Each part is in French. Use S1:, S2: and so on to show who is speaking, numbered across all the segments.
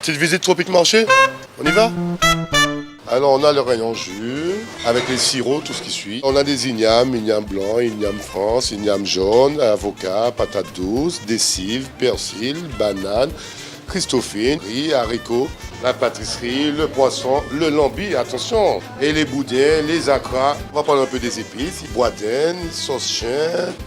S1: Petite visite Tropique Marché, on y va? Alors on a le rayon jus, avec les sirops, tout ce qui suit. On a des ignames blanc, igname France, igname jaune, avocat, patates douces, des cives, persil, bananes, christophine, riz, haricots, la pâtisserie, le poisson, le lambi, attention, et les boudins, les acras. On va prendre un peu des épices, boudin, sauce chien,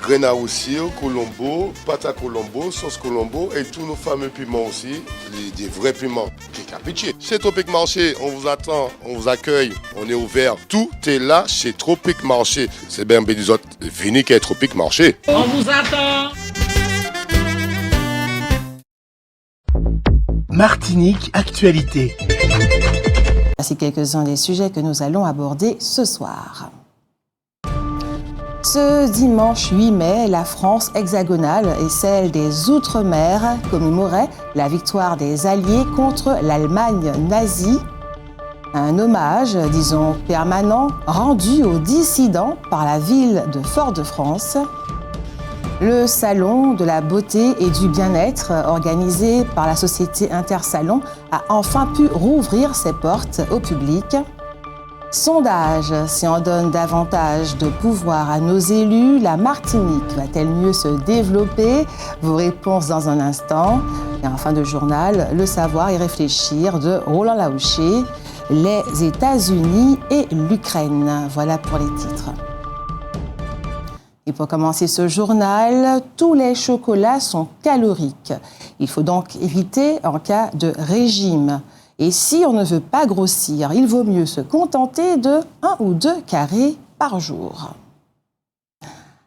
S1: graines à roussil, colombo, pâte à colombo, sauce colombo et tous nos fameux piments aussi, des vrais piments. Pitié. Chez Tropique Marché, on vous attend, on vous accueille, on est ouvert. Tout est là chez Tropique Marché. C'est bien des autres, venez qu'à Tropique Marché.
S2: On vous attend.
S3: Martinique Actualité.
S4: Voici quelques-uns des sujets que nous allons aborder ce soir. Ce dimanche 8 mai, la France hexagonale et celle des Outre-mer commémoraient la victoire des Alliés contre l'Allemagne nazie. Un hommage, disons permanent, rendu aux dissidents par la ville de Fort-de-France. Le Salon de la beauté et du bien-être, organisé par la société Intersalon, a enfin pu rouvrir ses portes au public. Sondage, si on donne davantage de pouvoir à nos élus, la Martinique va-t-elle mieux se développer? Vos réponses dans un instant. Et en fin de journal, le savoir et réfléchir de Roland Laouché, les États-Unis et l'Ukraine. Voilà pour les titres. Et pour commencer ce journal, tous les chocolats sont caloriques. Il faut donc éviter en cas de régime. Et si on ne veut pas grossir, il vaut mieux se contenter de 1 ou 2 carrés par jour.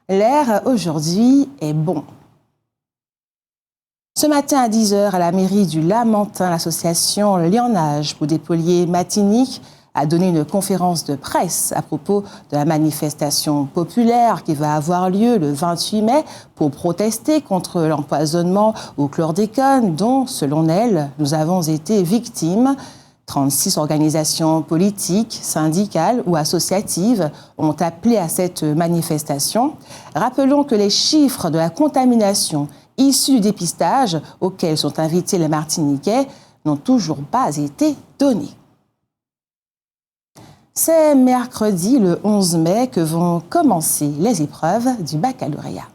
S4: L'air aujourd'hui est bon. Ce matin à 10h, à la mairie du Lamentin, l'association Lionnage pour des poliers matiniques a donné une conférence de presse à propos de la manifestation populaire qui va avoir lieu le 28 mai pour protester contre l'empoisonnement au chlordécone dont, selon elle, nous avons été victimes. 36 organisations politiques, syndicales ou associatives ont appelé à cette manifestation. Rappelons que les chiffres de la contamination issus du dépistage auxquels sont invités les Martiniquais n'ont toujours pas été donnés. C'est mercredi, le 11 mai, que vont commencer les épreuves du baccalauréat.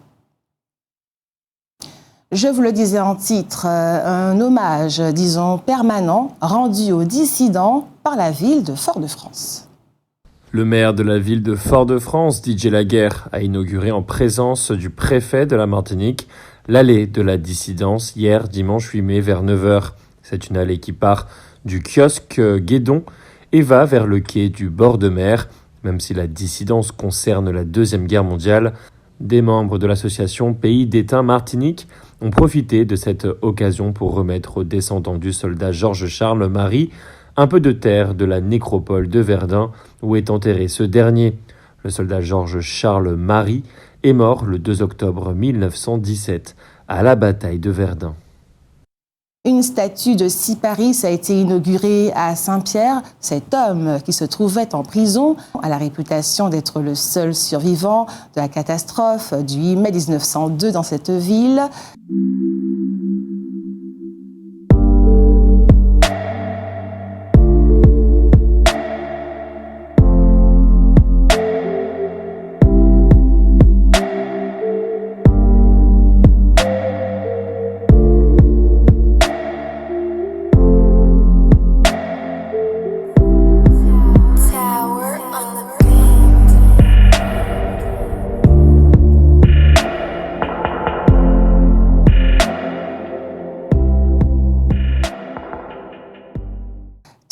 S4: Je vous le disais en titre, un hommage, disons, permanent, rendu aux dissidents par la ville de Fort-de-France.
S5: Le maire de la ville de Fort-de-France, Didier Laguerre, a inauguré en présence du préfet de la Martinique l'allée de la dissidence hier, dimanche 8 mai, vers 9h. C'est une allée qui part du kiosque Guédon et va vers le quai du bord de mer. Même si la dissidence concerne la Deuxième Guerre mondiale, des membres de l'association Pays d'Étain Martinique ont profité de cette occasion pour remettre aux descendants du soldat Georges-Charles Marie un peu de terre de la nécropole de Verdun où est enterré ce dernier. Le soldat Georges-Charles Marie est mort le 2 octobre 1917 à la bataille de Verdun.
S4: Une statue de Siparis a été inaugurée à Saint-Pierre. Cet homme qui se trouvait en prison a la réputation d'être le seul survivant de la catastrophe du 8 mai 1902 dans cette ville. «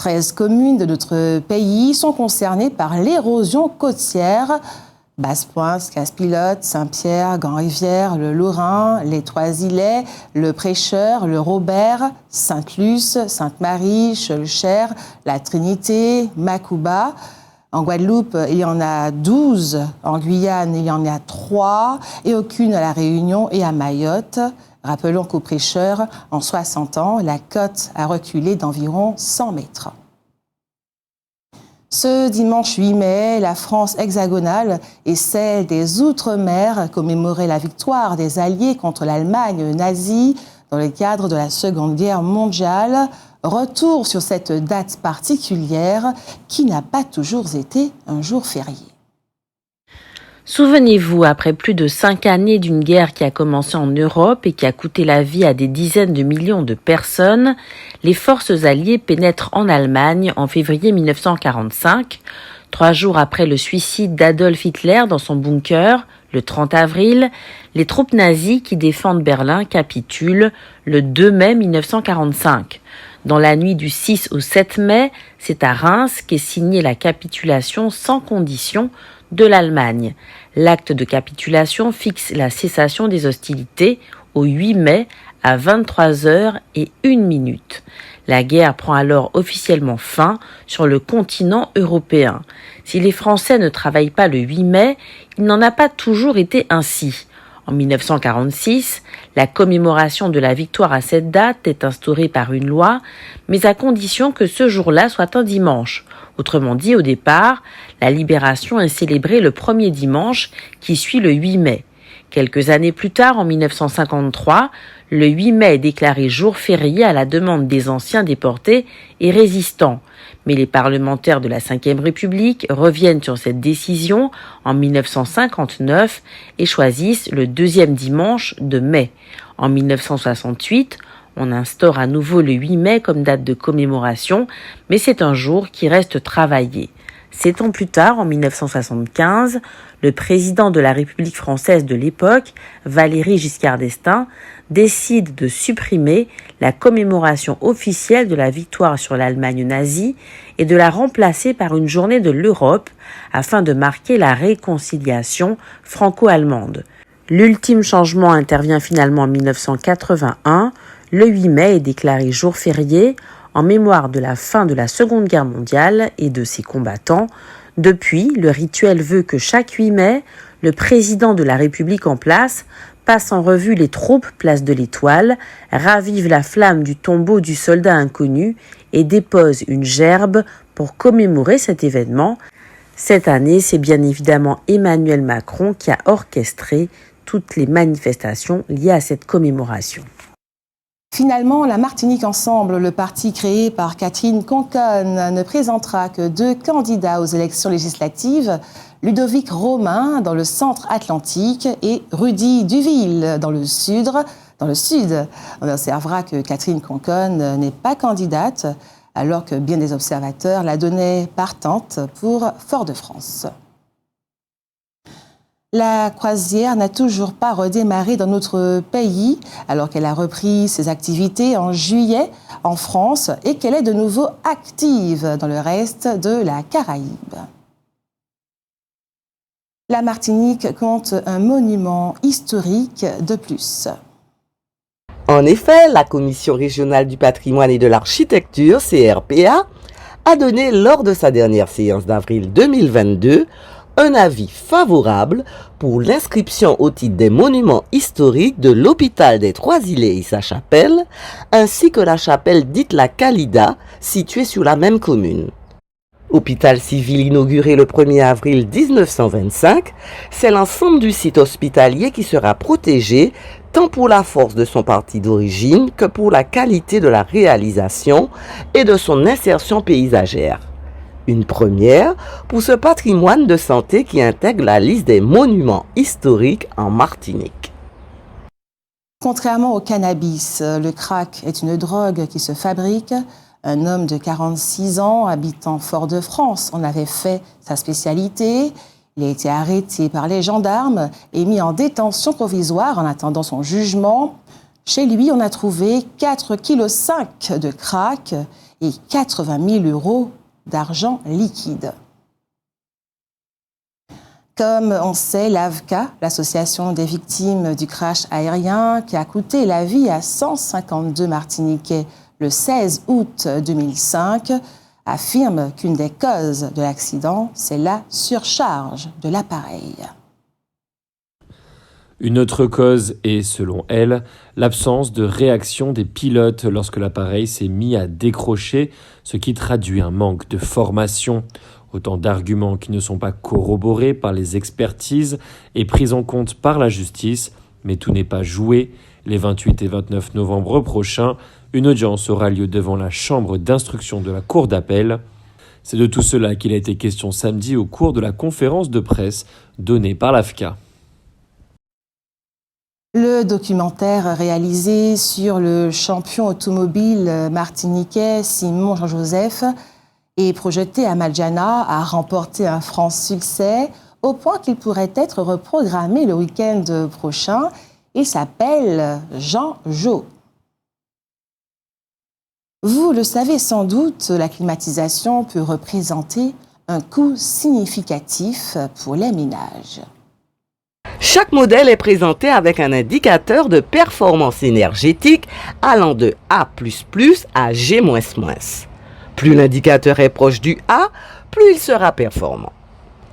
S4: 13 communes de notre pays sont concernées par l'érosion côtière. Basse-Pointe, Casse-Pilote, Saint-Pierre, Grand-Rivière, le Lorrain, les Trois-Îlets, le Prêcheur, le Robert, Sainte-Luce, Sainte-Marie, Cheulcher, la Trinité, Macouba. En Guadeloupe, il y en a 12. En Guyane, il y en a 3. Et aucune à La Réunion et à Mayotte. Rappelons qu'au Prêcheur, en 60 ans, la côte a reculé d'environ 100 mètres. Ce dimanche 8 mai, la France hexagonale et celle des Outre-mer commémoraient la victoire des Alliés contre l'Allemagne nazie dans le cadre de la Seconde Guerre mondiale. Retour sur cette date particulière qui n'a pas toujours été un jour férié.
S2: Souvenez-vous, après plus de 5 années d'une guerre qui a commencé en Europe et qui a coûté la vie à des dizaines de millions de personnes, les forces alliées pénètrent en Allemagne en février 1945, 3 jours après le suicide d'Adolf Hitler dans son bunker. Le 30 avril, les troupes nazies qui défendent Berlin capitulent le 2 mai 1945. Dans la nuit du 6 au 7 mai, c'est à Reims qu'est signée la capitulation sans condition de l'Allemagne. L'acte de capitulation fixe la cessation des hostilités au 8 mai à 23h01. La guerre prend alors officiellement fin sur le continent européen. Si les Français ne travaillent pas le 8 mai, il n'en a pas toujours été ainsi. En 1946, la commémoration de la victoire à cette date est instaurée par une loi, mais à condition que ce jour-là soit un dimanche. Autrement dit, au départ, la libération est célébrée le premier dimanche qui suit le 8 mai. Quelques années plus tard, en 1953, le 8 mai est déclaré jour férié à la demande des anciens déportés et résistants. Mais les parlementaires de la Ve République reviennent sur cette décision en 1959 et choisissent le deuxième dimanche de mai. En 1968, on instaure à nouveau le 8 mai comme date de commémoration, mais c'est un jour qui reste travaillé. 7 ans plus tard, en 1975, le président de la République française de l'époque, Valéry Giscard d'Estaing, décide de supprimer la commémoration officielle de la victoire sur l'Allemagne nazie et de la remplacer par une journée de l'Europe afin de marquer la réconciliation franco-allemande. L'ultime changement intervient finalement en 1981. Le 8 mai est déclaré jour férié en mémoire de la fin de la Seconde Guerre mondiale et de ses combattants. Depuis, le rituel veut que chaque 8 mai, le président de la République en place passe en revue les troupes place de l'Étoile, ravive la flamme du tombeau du soldat inconnu et dépose une gerbe pour commémorer cet événement. Cette année, c'est bien évidemment Emmanuel Macron qui a orchestré toutes les manifestations liées à cette commémoration.
S4: Finalement, la Martinique Ensemble, le parti créé par Catherine Conconne, ne présentera que 2 candidats aux élections législatives, Ludovic Romain dans le centre atlantique et Rudy Duville dans le sud. On observera que Catherine Conconne n'est pas candidate, alors que bien des observateurs la donnaient partante pour Fort-de-France. La croisière n'a toujours pas redémarré dans notre pays, alors qu'elle a repris ses activités en juillet en France et qu'elle est de nouveau active dans le reste de la Caraïbe. La Martinique compte un monument historique de plus.
S6: En effet, la Commission régionale du patrimoine et de l'architecture, CRPA, a donné lors de sa dernière séance d'avril 2022 un avis favorable pour l'inscription au titre des monuments historiques de l'hôpital des Trois-Îlets et sa chapelle, ainsi que la chapelle dite la Calida, située sur la même commune. Hôpital civil inauguré le 1er avril 1925, c'est l'ensemble du site hospitalier qui sera protégé tant pour la force de son parti d'origine que pour la qualité de la réalisation et de son insertion paysagère. Une première pour ce patrimoine de santé qui intègre la liste des monuments historiques en Martinique.
S4: Contrairement au cannabis, le crack est une drogue qui se fabrique. Un homme de 46 ans, habitant Fort-de-France, en avait fait sa spécialité. Il a été arrêté par les gendarmes et mis en détention provisoire en attendant son jugement. Chez lui, on a trouvé 4,5 kg de crack et 80 000 € d'argent liquide. Comme on sait, l'AVCA, l'association des victimes du crash aérien qui a coûté la vie à 152 Martiniquais le 16 août 2005, affirme qu'une des causes de l'accident, c'est la surcharge de l'appareil.
S5: Une autre cause est, selon elle, l'absence de réaction des pilotes lorsque l'appareil s'est mis à décrocher, ce qui traduit un manque de formation. Autant d'arguments qui ne sont pas corroborés par les expertises et pris en compte par la justice, mais tout n'est pas joué. Les 28 et 29 novembre prochains, Une audience aura lieu devant la chambre d'instruction de la cour d'appel. C'est de tout cela qu'il a été question samedi au cours de la conférence de presse donnée par l'AFCA.
S4: Le documentaire réalisé sur le champion automobile martiniquais Simon Jean-Joseph est projeté à Maljana, a remporté un franc succès au point qu'il pourrait être reprogrammé le week-end prochain. Il s'appelle Jean Jo. Vous le savez sans doute, la climatisation peut représenter un coût significatif pour les ménages.
S6: Chaque modèle est présenté avec un indicateur de performance énergétique allant de A++ à G++. Plus l'indicateur est proche du A, plus il sera performant.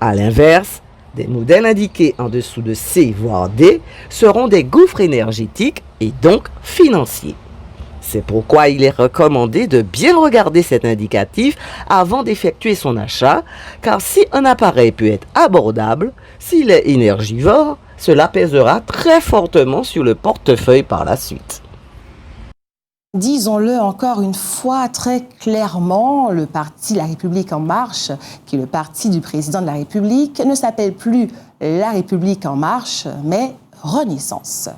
S6: A l'inverse, des modèles indiqués en dessous de C voire D seront des gouffres énergétiques et donc financiers. C'est pourquoi il est recommandé de bien regarder cet indicatif avant d'effectuer son achat, car si un appareil peut être abordable, s'il est énergivore, cela pèsera très fortement sur le portefeuille par la suite.
S4: Disons-le encore une fois très clairement, le parti La République En Marche, qui est le parti du président de la République, ne s'appelle plus La République En Marche, mais Renaissance.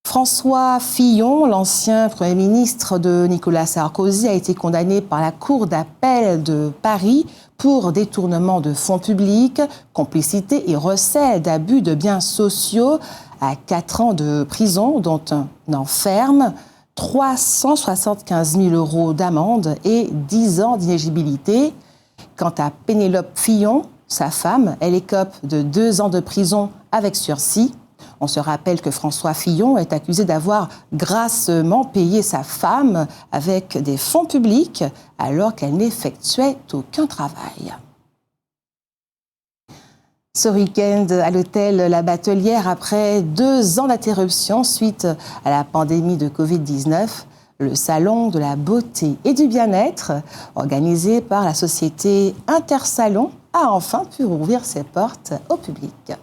S4: François Fillon, l'ancien Premier ministre de Nicolas Sarkozy, a été condamné par la Cour d'appel de Paris pour détournement de fonds publics, complicité et recel d'abus de biens sociaux à 4 ans de prison, dont un enferme, 375 000 € d'amende et 10 ans d'inéligibilité. Quant à Pénélope Fillon, sa femme, elle écope de 2 ans de prison avec sursis. On se rappelle que François Fillon est accusé d'avoir grassement payé sa femme avec des fonds publics alors qu'elle n'effectuait aucun travail. Ce week-end, à l'hôtel La Batelière, après 2 ans d'interruption suite à la pandémie de Covid-19, le Salon de la beauté et du bien-être, organisé par la société Intersalon, a enfin pu rouvrir ses portes au public.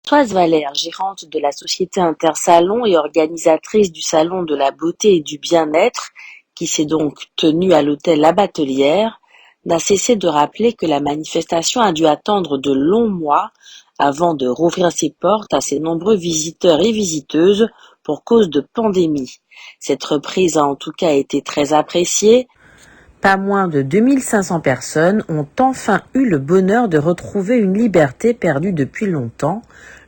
S2: Françoise Valère, gérante de la société Intersalon et organisatrice du Salon de la beauté et du bien-être, qui s'est donc tenu à l'hôtel La Batelière, n'a cessé de rappeler que la manifestation a dû attendre de longs mois avant de rouvrir ses portes à ses nombreux visiteurs et visiteuses pour cause de pandémie. Cette reprise a en tout cas été très appréciée. Pas moins de 2500 personnes ont enfin eu le bonheur de retrouver une liberté perdue depuis longtemps,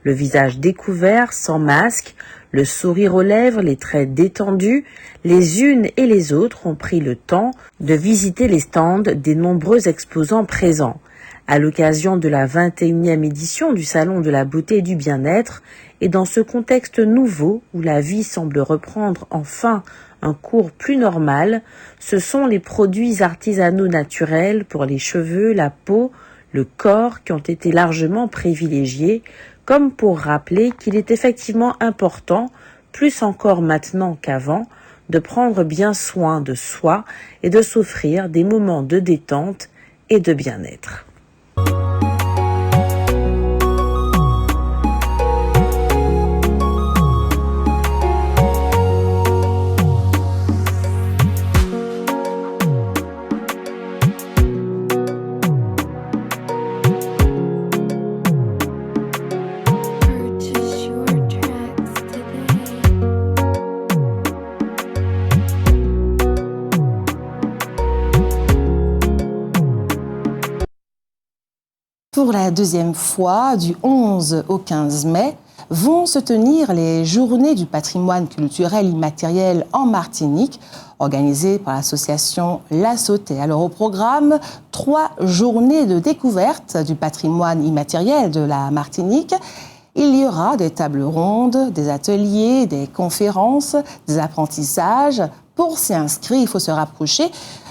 S2: le visage découvert, sans masque, le sourire aux lèvres, les traits détendus. Les unes et les autres ont pris le temps de visiter les stands des nombreux exposants présents. À l'occasion de la 21e édition du Salon de la beauté et du bien-être, et dans ce contexte nouveau où la vie semble reprendre enfin un cours plus normal, ce sont les produits artisanaux naturels pour les cheveux, la peau, le corps qui ont été largement privilégiés, comme pour rappeler qu'il est effectivement important, plus encore maintenant qu'avant, de prendre bien soin de soi et de s'offrir des moments de détente et de bien-être.
S4: Pour la deuxième fois, du 11 au 15 mai, vont se tenir les Journées du patrimoine culturel immatériel en Martinique, organisées par l'association La Sauté. Alors au programme, 3 journées de découverte du patrimoine immatériel de la Martinique. Il y aura des tables rondes, des ateliers, des conférences, des apprentissages. Pour s'y inscrire, il faut se rapprocher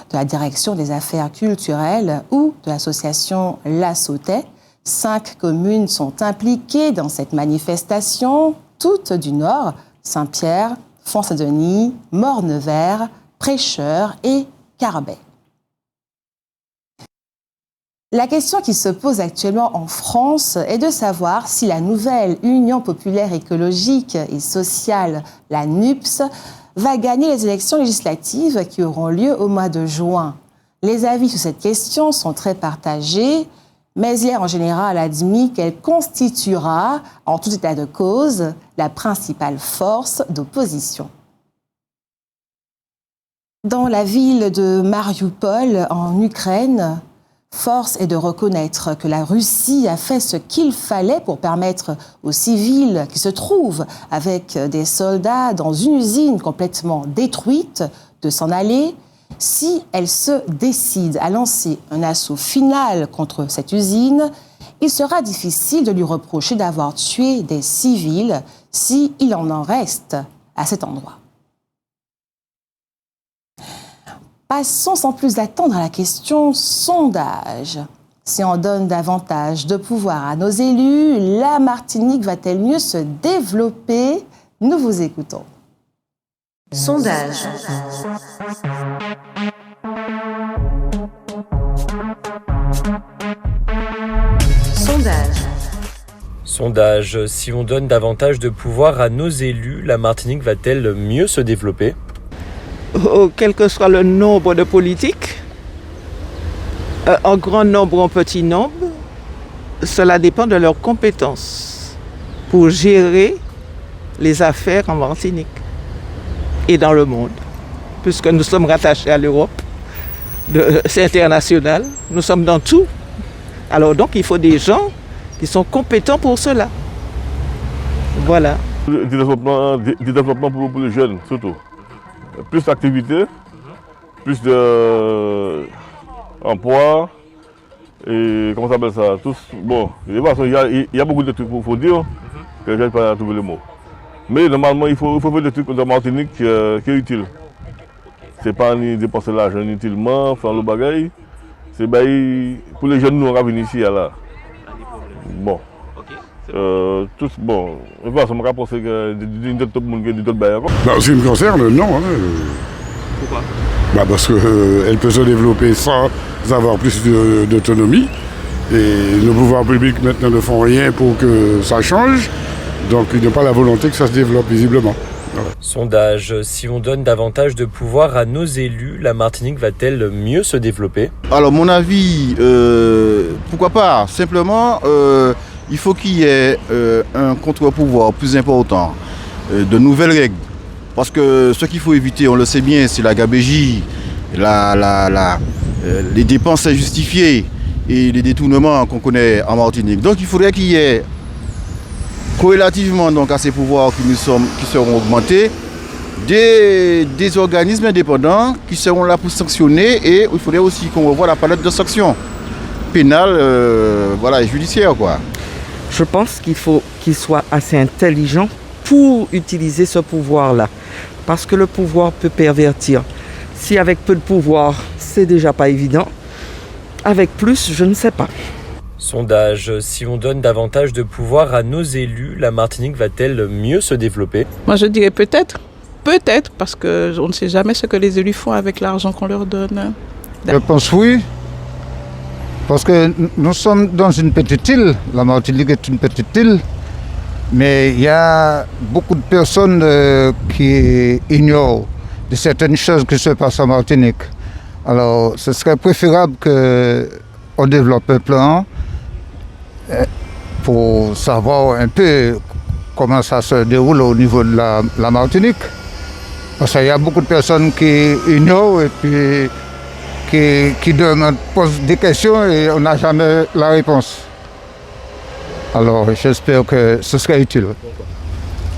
S4: de la direction des affaires culturelles ou de l'association La Sauté. 5 communes sont impliquées dans cette manifestation, toutes du Nord: Saint-Pierre, Font-Saint-Denis, Morne-Vert, Prêcheurs et Carbet. La question qui se pose actuellement en France est de savoir si la nouvelle Union populaire écologique et sociale, la NUPS, va gagner les élections législatives qui auront lieu au mois de juin. Les avis sur cette question sont très partagés, mais hier en général admis qu'elle constituera, en tout état de cause, la principale force d'opposition. Dans la ville de Mariupol, en Ukraine, force est de reconnaître que la Russie a fait ce qu'il fallait pour permettre aux civils qui se trouvent avec des soldats dans une usine complètement détruite de s'en aller. Si elle se décide à lancer un assaut final contre cette usine, il sera difficile de lui reprocher d'avoir tué des civils s'il en reste à cet endroit. Passons sans plus attendre à la question sondage. Si on donne davantage de pouvoir à nos élus, la Martinique va-t-elle mieux se développer? Nous vous écoutons.
S2: Sondage.
S5: Sondage. Si on donne davantage de pouvoir à nos élus, la Martinique va-t-elle mieux se développer ?
S7: Quel que soit le nombre de politiques, en grand nombre ou en petit nombre, cela dépend de leurs compétences pour gérer les affaires en Martinique et dans le monde. Puisque nous sommes rattachés à l'Europe, c'est international, nous sommes dans tout. Alors donc il faut des gens qui sont compétents pour cela. Voilà.
S8: Du développement pour les jeunes surtout. Plus d'activités, plus d'emploi, et comment ça s'appelle ça, tous, bon, il y a beaucoup de trucs pour dire, que je n'ai pas trouvé le mot. Mais normalement, il faut faire des trucs de Martinique qui est utile. C'est pas ni dépenser l'argent inutilement, faire le bagage, c'est pour les jeunes nous on va venir ici là. Bon. Tous, bon, ça me rapproche que d'autres monde qui d'autres bailleurs.
S9: En ce qui me concerne, non.
S10: Pourquoi?
S9: Parce qu'elle peut se développer sans avoir plus d'autonomie. Et nos pouvoirs publics maintenant ne font rien pour que ça change. Donc il n'y a pas la volonté que ça se développe visiblement. Voilà.
S5: Sondage. Si on donne davantage de pouvoir à nos élus, la Martinique va-t-elle mieux se développer ?
S10: Alors mon avis, pourquoi pas? Simplement, il faut qu'il y ait un contre-pouvoir plus important, de nouvelles règles. Parce que ce qu'il faut éviter, on le sait bien, c'est la gabégie, les dépenses injustifiées et les détournements qu'on connaît en Martinique. Donc il faudrait qu'il y ait, corrélativement donc, à ces pouvoirs qui seront augmentés, des organismes indépendants qui seront là pour sanctionner, et il faudrait aussi qu'on revoie la palette de sanctions pénales et judiciaires, quoi.
S6: Je pense qu'il faut qu'il soit assez intelligent pour utiliser ce pouvoir-là. Parce que le pouvoir peut pervertir. Si avec peu de pouvoir, c'est déjà pas évident. Avec plus, je ne sais pas.
S5: Sondage. Si on donne davantage de pouvoir à nos élus, la Martinique va-t-elle mieux se développer ?
S7: Moi je dirais peut-être. Peut-être, parce qu'on ne sait jamais ce que les élus font avec l'argent qu'on leur donne.
S11: Je pense oui. Parce que nous sommes dans une petite île, la Martinique est une petite île, mais il y a beaucoup de personnes qui ignorent de certaines choses qui se passent en Martinique. Alors ce serait préférable qu'on développe un plan pour savoir un peu comment ça se déroule au niveau de la Martinique. Parce qu'il y a beaucoup de personnes qui ignorent et puis qui posent des questions et on n'a jamais la réponse. Alors j'espère que ce serait utile.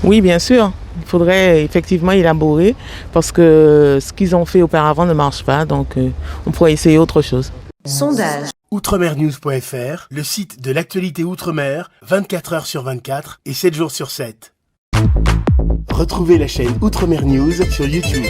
S7: Oui, bien sûr. Il faudrait effectivement élaborer parce que ce qu'ils ont fait auparavant ne marche pas. Donc on pourrait essayer autre chose.
S2: Sondage.
S3: Outremernews.fr, le site de l'actualité Outre-mer, 24 heures sur 24 et 7 jours sur 7. Retrouvez la chaîne Outremer News sur YouTube.